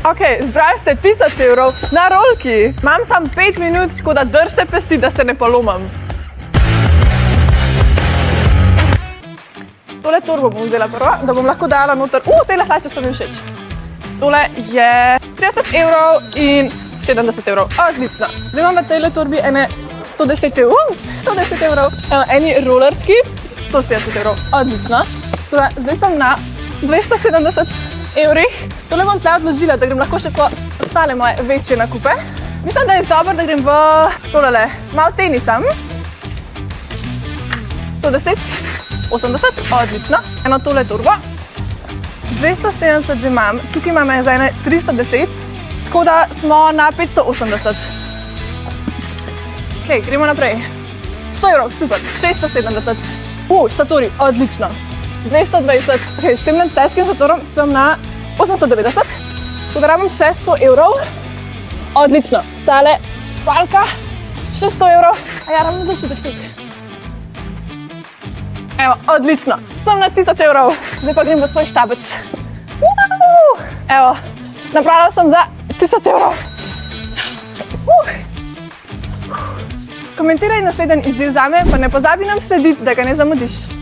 Ok, zbrali ste 1000 evrov na rolki. Imam samo 5 minut, tako da držite pesti, da se ne polomam. Tole torbo bom vzela prvo, da bom lahko dala noter. Tele hlače so mi všeč. Tole je 30 evrov in 70 evrov. Odlično. Zdaj imam v tejle torbi ene 110 evrov. 110 evrov. Eni rolerčki, 160 evrov. Odlično. Tako da zdaj sem na 270 evrih. Tole bom tle odložila, da grem lahko še po ostale moje večje nakupe. Mislim, da je dobro, da grem v tolele. Malo tenisam. 110, 80, odlično. Eno tole turbo. 270 že imam, tukaj imam za ene 310, tako da smo na 580. Ok, gremo naprej. 100 evrov, super. 670. Šatori, odlično. 220. Ok, s tem težkim šatorom sem na 890, tako da rabim še 100 evrov. Odlično. Tale spalka, še 100 evrov. A ja, rabim zdaj še 10. Evo, odlično. Sem na 1000 evrov. Zdaj pa grem v svoj štabec. Evo, napravila sem za 1000 evrov. Komentiraj naslednji izziv zame, pa ne pozabi nam slediti, da ga ne zamudiš.